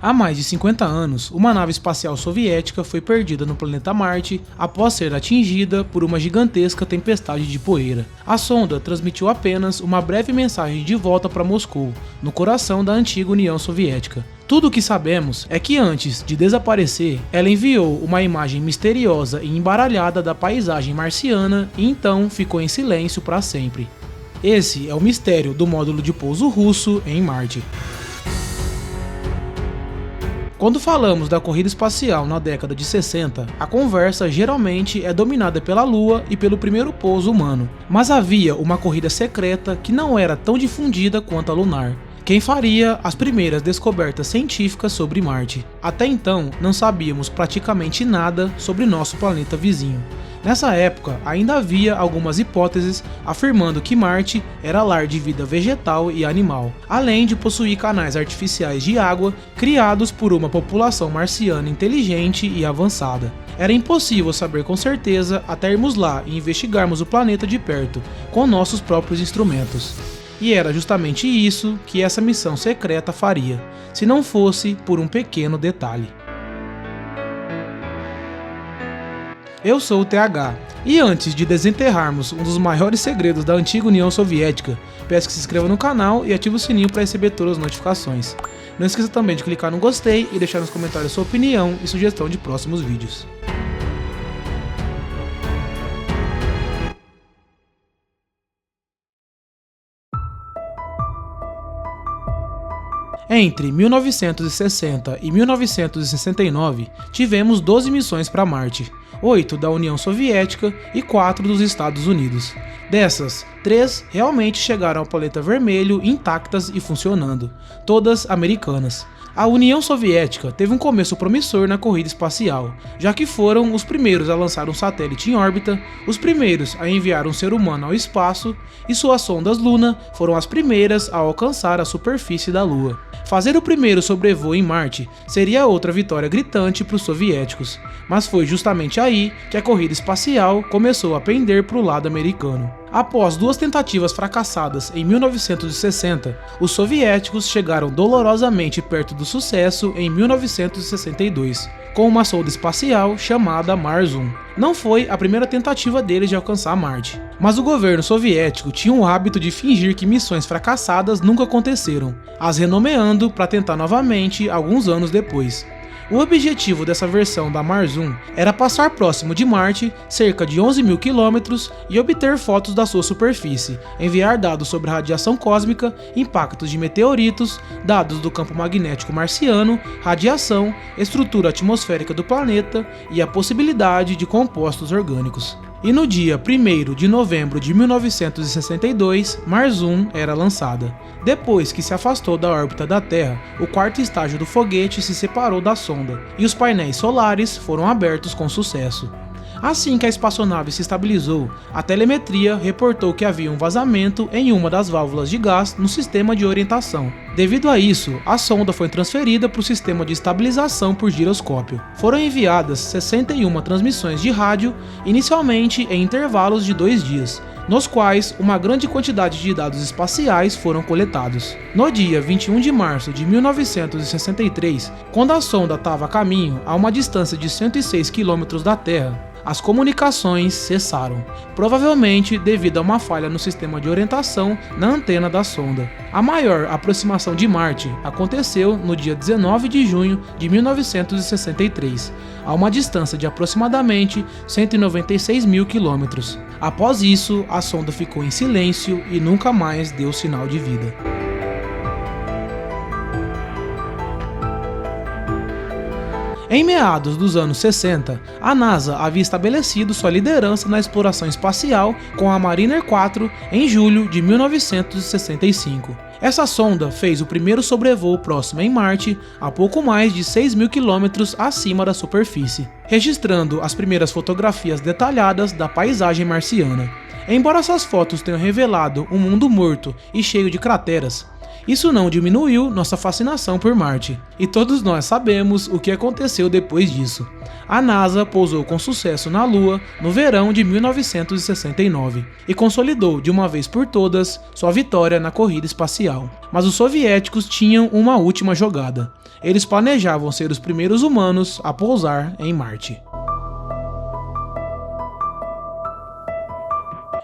Há mais de 50 anos, uma nave espacial soviética foi perdida no planeta Marte após ser atingida por uma gigantesca tempestade de poeira. A sonda transmitiu apenas uma breve mensagem de volta para Moscou, no coração da antiga União Soviética. Tudo o que sabemos é que antes de desaparecer, ela enviou uma imagem misteriosa e embaralhada da paisagem marciana e então ficou em silêncio para sempre. Esse é o mistério do módulo de pouso russo em Marte. Quando falamos da corrida espacial na década de 60, a conversa geralmente é dominada pela Lua e pelo primeiro pouso humano. Mas havia uma corrida secreta que não era tão difundida quanto a lunar. Quem faria as primeiras descobertas científicas sobre Marte? Até então, não sabíamos praticamente nada sobre nosso planeta vizinho. Nessa época, ainda havia algumas hipóteses afirmando que Marte era lar de vida vegetal e animal, além de possuir canais artificiais de água criados por uma população marciana inteligente e avançada. Era impossível saber com certeza até irmos lá e investigarmos o planeta de perto, com nossos próprios instrumentos. E era justamente isso que essa missão secreta faria, se não fosse por um pequeno detalhe. Eu sou o TH, e antes de desenterrarmos um dos maiores segredos da antiga União Soviética, peço que se inscreva no canal e ative o sininho para receber todas as notificações. Não esqueça também de clicar no gostei e deixar nos comentários sua opinião e sugestão de próximos vídeos. Entre 1960 e 1969, tivemos 12 missões para Marte, 8 da União Soviética e 4 dos Estados Unidos. Dessas, 3 realmente chegaram ao planeta vermelho intactas e funcionando, todas americanas. A União Soviética teve um começo promissor na corrida espacial, já que foram os primeiros a lançar um satélite em órbita, os primeiros a enviar um ser humano ao espaço, e suas sondas Luna foram as primeiras a alcançar a superfície da Lua. Fazer o primeiro sobrevoo em Marte seria outra vitória gritante para os soviéticos, mas foi justamente aí que a corrida espacial começou a pender para o lado americano. Após 2 tentativas fracassadas em 1960, os soviéticos chegaram dolorosamente perto do sucesso em 1962, com uma sonda espacial chamada Mars 1. Não foi a primeira tentativa deles de alcançar Marte, mas o governo soviético tinha o hábito de fingir que missões fracassadas nunca aconteceram, as renomeando para tentar novamente alguns anos depois. O objetivo dessa versão da Mars 1 era passar próximo de Marte, cerca de 11 mil quilômetros, e obter fotos da sua superfície, enviar dados sobre radiação cósmica, impactos de meteoritos, dados do campo magnético marciano, radiação, estrutura atmosférica do planeta e a possibilidade de compostos orgânicos. E no dia 1º de novembro de 1962, Mars 1 era lançada. Depois que se afastou da órbita da Terra, o quarto estágio do foguete se separou da sonda, e os painéis solares foram abertos com sucesso. Assim que a espaçonave se estabilizou, a telemetria reportou que havia um vazamento em uma das válvulas de gás no sistema de orientação. Devido a isso, a sonda foi transferida para o sistema de estabilização por giroscópio. Foram enviadas 61 transmissões de rádio, inicialmente em intervalos de 2 dias, nos quais uma grande quantidade de dados espaciais foram coletados. No dia 21 de março de 1963, quando a sonda estava a caminho a uma distância de 106 km da Terra, as comunicações cessaram, provavelmente devido a uma falha no sistema de orientação na antena da sonda. A maior aproximação de Marte aconteceu no dia 19 de junho de 1963, a uma distância de aproximadamente 196 mil quilômetros. Após isso, a sonda ficou em silêncio e nunca mais deu sinal de vida. Em meados dos anos 60, a NASA havia estabelecido sua liderança na exploração espacial com a Mariner 4 em julho de 1965. Essa sonda fez o primeiro sobrevoo próximo em Marte, a pouco mais de 6 mil quilômetros acima da superfície, registrando as primeiras fotografias detalhadas da paisagem marciana. Embora essas fotos tenham revelado um mundo morto e cheio de crateras, isso não diminuiu nossa fascinação por Marte, e todos nós sabemos o que aconteceu depois disso. A NASA pousou com sucesso na Lua no verão de 1969 e consolidou de uma vez por todas sua vitória na corrida espacial. Mas os soviéticos tinham uma última jogada. Eles planejavam ser os primeiros humanos a pousar em Marte.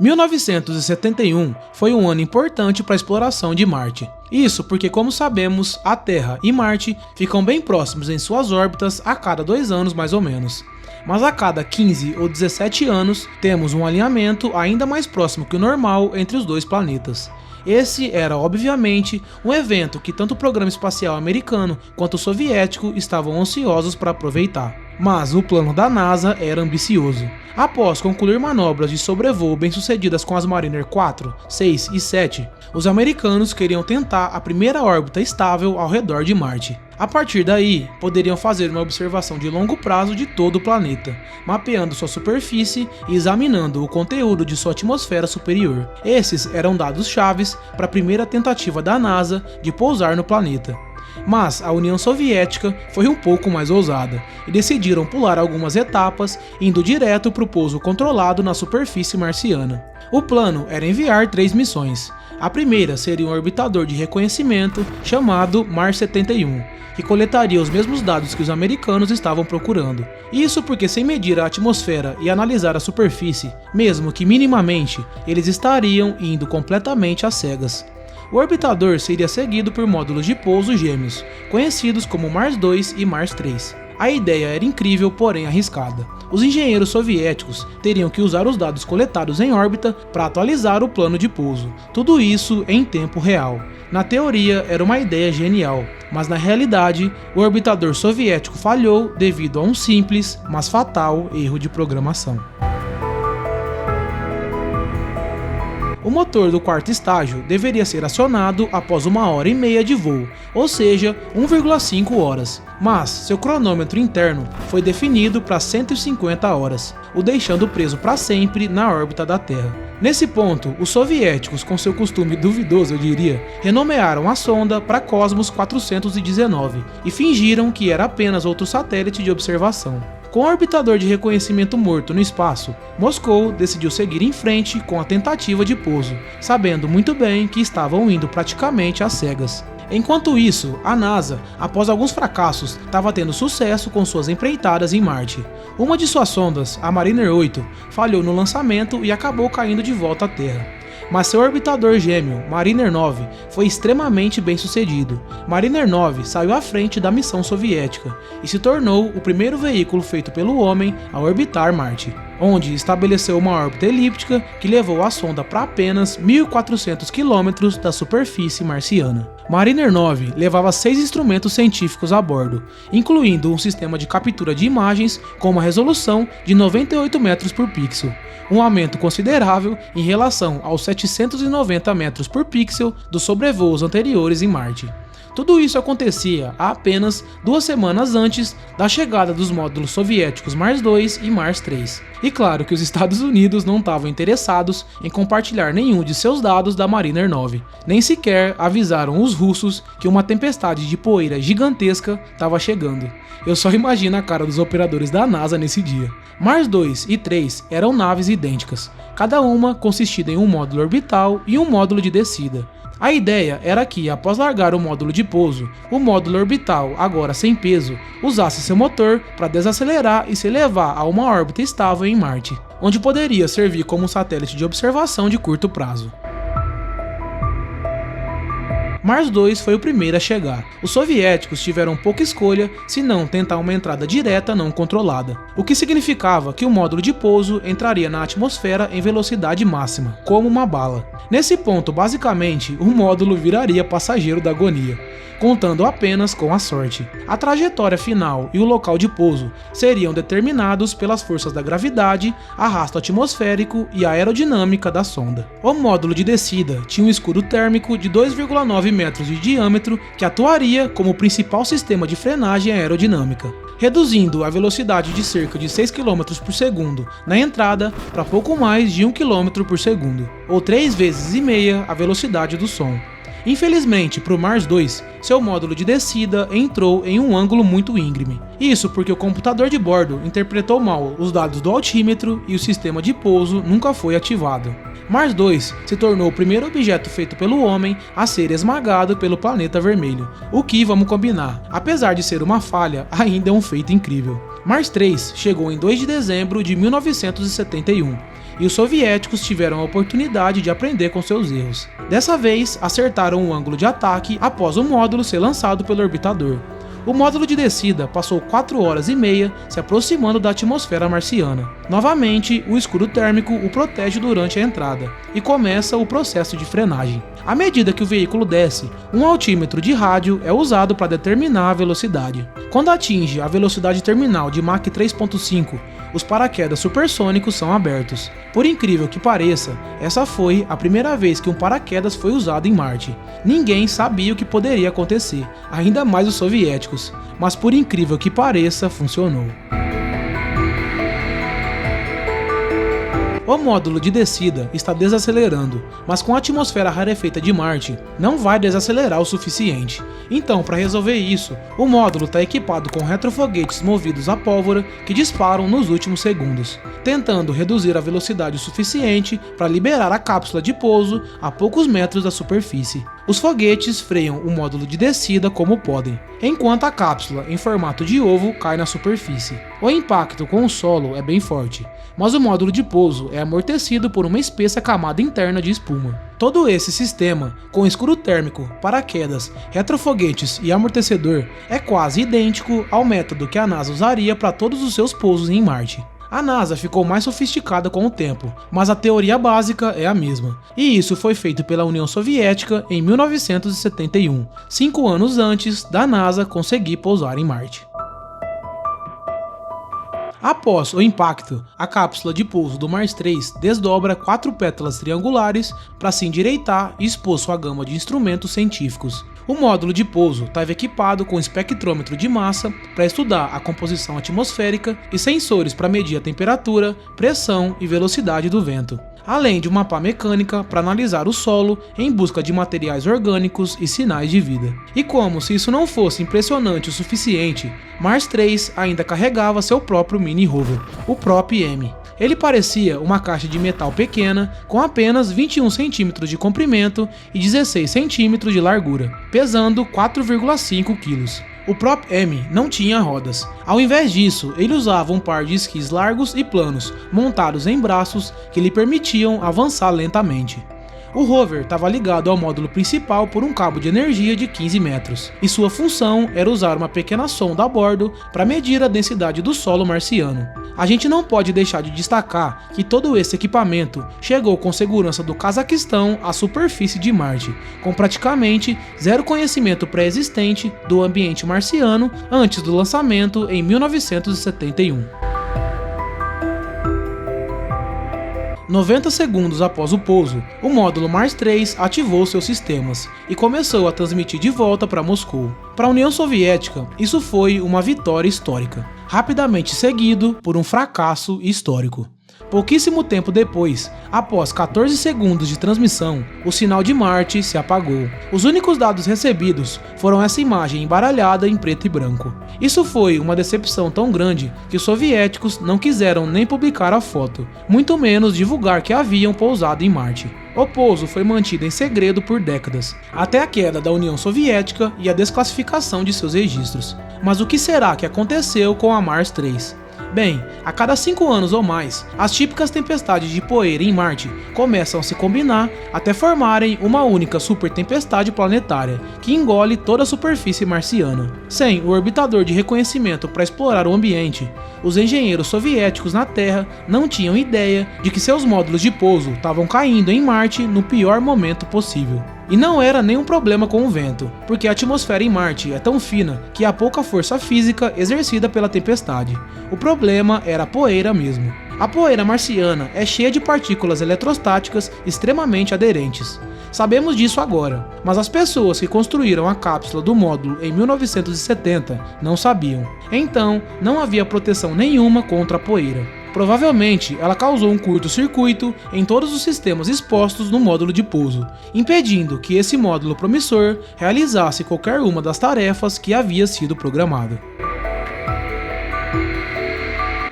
1971 foi um ano importante para a exploração de Marte. Isso porque, como sabemos, a Terra e Marte ficam bem próximos em suas órbitas a cada 2 anos mais ou menos. Mas a cada 15 ou 17 anos temos um alinhamento ainda mais próximo que o normal entre os dois planetas. Esse era, obviamente, um evento que tanto o programa espacial americano quanto o soviético estavam ansiosos para aproveitar. Mas o plano da NASA era ambicioso. Após concluir manobras de sobrevoo bem-sucedidas com as Mariner 4, 6 e 7, os americanos queriam tentar a primeira órbita estável ao redor de Marte. A partir daí, poderiam fazer uma observação de longo prazo de todo o planeta, mapeando sua superfície e examinando o conteúdo de sua atmosfera superior. Esses eram dados chaves para a primeira tentativa da NASA de pousar no planeta. Mas a União Soviética foi um pouco mais ousada e decidiram pular algumas etapas, indo direto para o pouso controlado na superfície marciana. O plano era enviar 3 missões. A primeira seria um orbitador de reconhecimento chamado Mars 71, que coletaria os mesmos dados que os americanos estavam procurando. Isso porque, sem medir a atmosfera e analisar a superfície, mesmo que minimamente, eles estariam indo completamente às cegas. O orbitador seria seguido por módulos de pouso gêmeos, conhecidos como Mars 2 e Mars 3. A ideia era incrível, porém arriscada. Os engenheiros soviéticos teriam que usar os dados coletados em órbita para atualizar o plano de pouso. Tudo isso em tempo real. Na teoria era uma ideia genial, mas na realidade o orbitador soviético falhou devido a um simples, mas fatal erro de programação. O motor do quarto estágio deveria ser acionado após 1h30 de voo, ou seja, 1,5 horas, mas seu cronômetro interno foi definido para 150 horas, o deixando preso para sempre na órbita da Terra. Nesse ponto, os soviéticos, com seu costume duvidoso eu diria, renomearam a sonda para Cosmos 419 e fingiram que era apenas outro satélite de observação. Com o orbitador de reconhecimento morto no espaço, Moscou decidiu seguir em frente com a tentativa de pouso, sabendo muito bem que estavam indo praticamente às cegas. Enquanto isso, a NASA, após alguns fracassos, estava tendo sucesso com suas empreitadas em Marte. Uma de suas sondas, a Mariner 8, falhou no lançamento e acabou caindo de volta à Terra. Mas seu orbitador gêmeo, Mariner 9, foi extremamente bem sucedido. Mariner 9 saiu à frente da missão soviética e se tornou o primeiro veículo feito pelo homem a orbitar Marte, onde estabeleceu uma órbita elíptica que levou a sonda para apenas 1.400 km da superfície marciana. Mariner 9 levava 6 instrumentos científicos a bordo, incluindo um sistema de captura de imagens com uma resolução de 98 metros por pixel, um aumento considerável em relação aos 790 metros por pixel dos sobrevoos anteriores em Marte. Tudo isso acontecia há apenas 2 semanas antes da chegada dos módulos soviéticos Mars 2 e Mars 3. E claro que os Estados Unidos não estavam interessados em compartilhar nenhum de seus dados da Mariner 9, nem sequer avisaram os russos que uma tempestade de poeira gigantesca estava chegando. Eu só imagino a cara dos operadores da NASA nesse dia. Mars 2 e 3 eram naves idênticas, cada uma consistida em um módulo orbital e um módulo de descida. A ideia era que, após largar o módulo de pouso, o módulo orbital, agora sem peso, usasse seu motor para desacelerar e se elevar a uma órbita estável em Marte, onde poderia servir como um satélite de observação de curto prazo. Mars 2 foi o primeiro a chegar. Os soviéticos tiveram pouca escolha se não tentar uma entrada direta não controlada, o que significava que o módulo de pouso entraria na atmosfera em velocidade máxima, como uma bala. Nesse ponto, basicamente, o módulo viraria passageiro da agonia, contando apenas com a sorte. A trajetória final e o local de pouso seriam determinados pelas forças da gravidade, arrasto atmosférico e a aerodinâmica da sonda. O módulo de descida tinha um escudo térmico de 2,9 9 metros de diâmetro que atuaria como principal sistema de frenagem aerodinâmica, reduzindo a velocidade de cerca de 6 km por segundo na entrada para pouco mais de 1 km por segundo, ou 3,5 vezes a velocidade do som. Infelizmente, para o Mars 2, seu módulo de descida entrou em um ângulo muito íngreme. Isso porque o computador de bordo interpretou mal os dados do altímetro e o sistema de pouso nunca foi ativado. Mars 2 se tornou o primeiro objeto feito pelo homem a ser esmagado pelo planeta vermelho, o que, vamos combinar, apesar de ser uma falha, ainda é um feito incrível. Mars 3 chegou em 2 de dezembro de 1971. E os soviéticos tiveram a oportunidade de aprender com seus erros. Dessa vez, acertaram o ângulo de ataque após o módulo ser lançado pelo orbitador. O módulo de descida passou 4 horas e meia se aproximando da atmosfera marciana. Novamente, o escudo térmico o protege durante a entrada, e começa o processo de frenagem. À medida que o veículo desce, um altímetro de rádio é usado para determinar a velocidade. Quando atinge a velocidade terminal de Mach 3.5, os paraquedas supersônicos são abertos. Por incrível que pareça, essa foi a primeira vez que um paraquedas foi usado em Marte. Ninguém sabia o que poderia acontecer, ainda mais os soviéticos, mas por incrível que pareça, funcionou. O módulo de descida está desacelerando, mas com a atmosfera rarefeita de Marte, não vai desacelerar o suficiente. Então, para resolver isso, o módulo está equipado com retrofoguetes movidos a pólvora que disparam nos últimos segundos, tentando reduzir a velocidade o suficiente para liberar a cápsula de pouso a poucos metros da superfície. Os foguetes freiam o módulo de descida como podem, enquanto a cápsula, em formato de ovo, cai na superfície. O impacto com o solo é bem forte, mas o módulo de pouso é amortecido por uma espessa camada interna de espuma. Todo esse sistema, com escudo térmico, paraquedas, retrofoguetes e amortecedor, é quase idêntico ao método que a NASA usaria para todos os seus pousos em Marte. A NASA ficou mais sofisticada com o tempo, mas a teoria básica é a mesma. E isso foi feito pela União Soviética em 1971, 5 anos antes da NASA conseguir pousar em Marte. Após o impacto, a cápsula de pouso do Mars 3 desdobra 4 pétalas triangulares para se endireitar e expor sua gama de instrumentos científicos. O módulo de pouso estava equipado com espectrômetro de massa para estudar a composição atmosférica e sensores para medir a temperatura, pressão e velocidade do vento, além de uma pá mecânica para analisar o solo em busca de materiais orgânicos e sinais de vida. E como se isso não fosse impressionante o suficiente, Mars 3 ainda carregava seu próprio mini rover, o Prop-M. Ele parecia uma caixa de metal pequena com apenas 21 centímetros de comprimento e 16 centímetros de largura, pesando 4,5 kg. O Prop-M não tinha rodas. Ao invés disso, ele usava um par de esquis largos e planos, montados em braços que lhe permitiam avançar lentamente. O rover estava ligado ao módulo principal por um cabo de energia de 15 metros, e sua função era usar uma pequena sonda a bordo para medir a densidade do solo marciano. A gente não pode deixar de destacar que todo esse equipamento chegou com segurança do Cazaquistão à superfície de Marte, com praticamente zero conhecimento pré-existente do ambiente marciano antes do lançamento em 1971. 90 segundos após o pouso, o módulo Mars 3 ativou seus sistemas e começou a transmitir de volta para Moscou. Para a União Soviética, isso foi uma vitória histórica, rapidamente seguido por um fracasso histórico. Pouquíssimo tempo depois, após 14 segundos de transmissão, o sinal de Marte se apagou. Os únicos dados recebidos foram essa imagem embaralhada em preto e branco. Isso foi uma decepção tão grande que os soviéticos não quiseram nem publicar a foto, muito menos divulgar que haviam pousado em Marte. O pouso foi mantido em segredo por décadas, até a queda da União Soviética e a desclassificação de seus registros. Mas o que será que aconteceu com a Mars 3? Bem, a cada 5 anos ou mais, as típicas tempestades de poeira em Marte começam a se combinar até formarem uma única supertempestade planetária que engole toda a superfície marciana. Sem o orbitador de reconhecimento para explorar o ambiente, os engenheiros soviéticos na Terra não tinham ideia de que seus módulos de pouso estavam caindo em Marte no pior momento possível. E não era nenhum problema com o vento, porque a atmosfera em Marte é tão fina que há pouca força física exercida pela tempestade. O problema era a poeira mesmo. A poeira marciana é cheia de partículas eletrostáticas extremamente aderentes. Sabemos disso agora, mas as pessoas que construíram a cápsula do módulo em 1970 não sabiam. Então, não havia proteção nenhuma contra a poeira. Provavelmente, ela causou um curto-circuito em todos os sistemas expostos no módulo de pouso, impedindo que esse módulo promissor realizasse qualquer uma das tarefas que havia sido programado.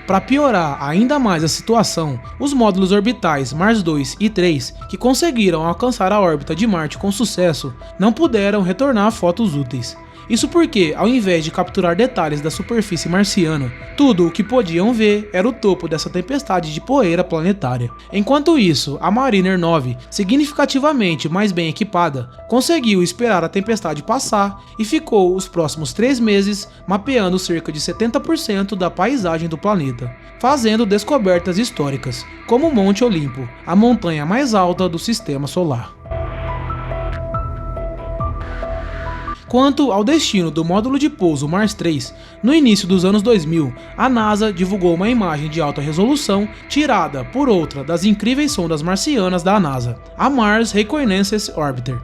Para piorar ainda mais a situação, os módulos orbitais Mars 2 e 3, que conseguiram alcançar a órbita de Marte com sucesso, não puderam retornar fotos úteis. Isso porque, ao invés de capturar detalhes da superfície marciana, tudo o que podiam ver era o topo dessa tempestade de poeira planetária. Enquanto isso, a Mariner 9, significativamente mais bem equipada, conseguiu esperar a tempestade passar e ficou os próximos 3 meses mapeando cerca de 70% da paisagem do planeta, fazendo descobertas históricas, como o Monte Olimpo, a montanha mais alta do Sistema Solar. Quanto ao destino do módulo de pouso Mars 3, no início dos anos 2000, a NASA divulgou uma imagem de alta resolução tirada por outra das incríveis sondas marcianas da NASA, a Mars Reconnaissance Orbiter.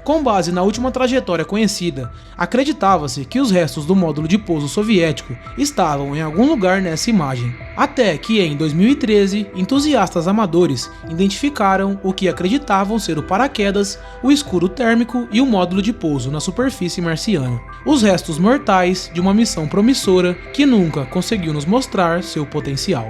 Com base na última trajetória conhecida, acreditava-se que os restos do módulo de pouso soviético estavam em algum lugar nessa imagem. Até que em 2013, entusiastas amadores identificaram o que acreditavam ser o paraquedas, o escudo térmico e o módulo de pouso na superfície marciana. Os restos mortais de uma missão promissora que nunca conseguiu nos mostrar seu potencial.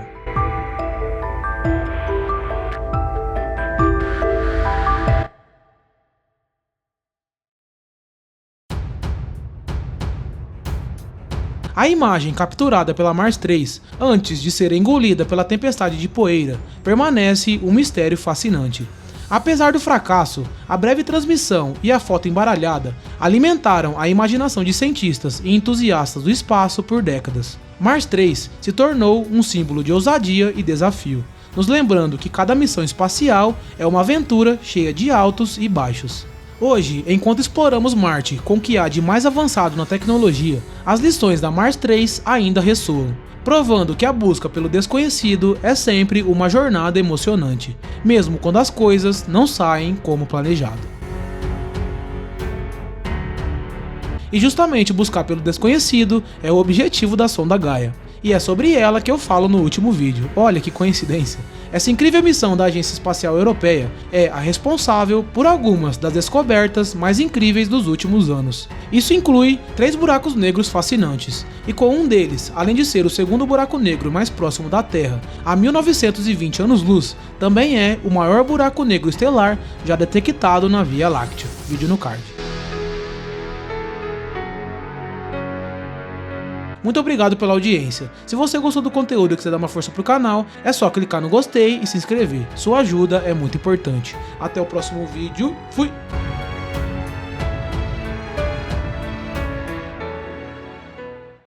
A imagem capturada pela Mars 3, antes de ser engolida pela tempestade de poeira, permanece um mistério fascinante. Apesar do fracasso, a breve transmissão e a foto embaralhada alimentaram a imaginação de cientistas e entusiastas do espaço por décadas. Mars 3 se tornou um símbolo de ousadia e desafio, nos lembrando que cada missão espacial é uma aventura cheia de altos e baixos. Hoje, enquanto exploramos Marte com o que há de mais avançado na tecnologia, as lições da Mars 3 ainda ressoam, provando que a busca pelo desconhecido é sempre uma jornada emocionante, mesmo quando as coisas não saem como planejado. E justamente buscar pelo desconhecido é o objetivo da sonda Gaia. E é sobre ela que eu falo no último vídeo. Olha que coincidência. Essa incrível missão da Agência Espacial Europeia é a responsável por algumas das descobertas mais incríveis dos últimos anos. Isso inclui 3 buracos negros fascinantes, e com um deles, além de ser o segundo buraco negro mais próximo da Terra, a 1920 anos-luz, também é o maior buraco negro estelar já detectado na Via Láctea. Vídeo no card. Muito obrigado pela audiência. Se você gostou do conteúdo e quiser dar uma força pro canal, é só clicar no gostei e se inscrever. Sua ajuda é muito importante. Até o próximo vídeo. Fui!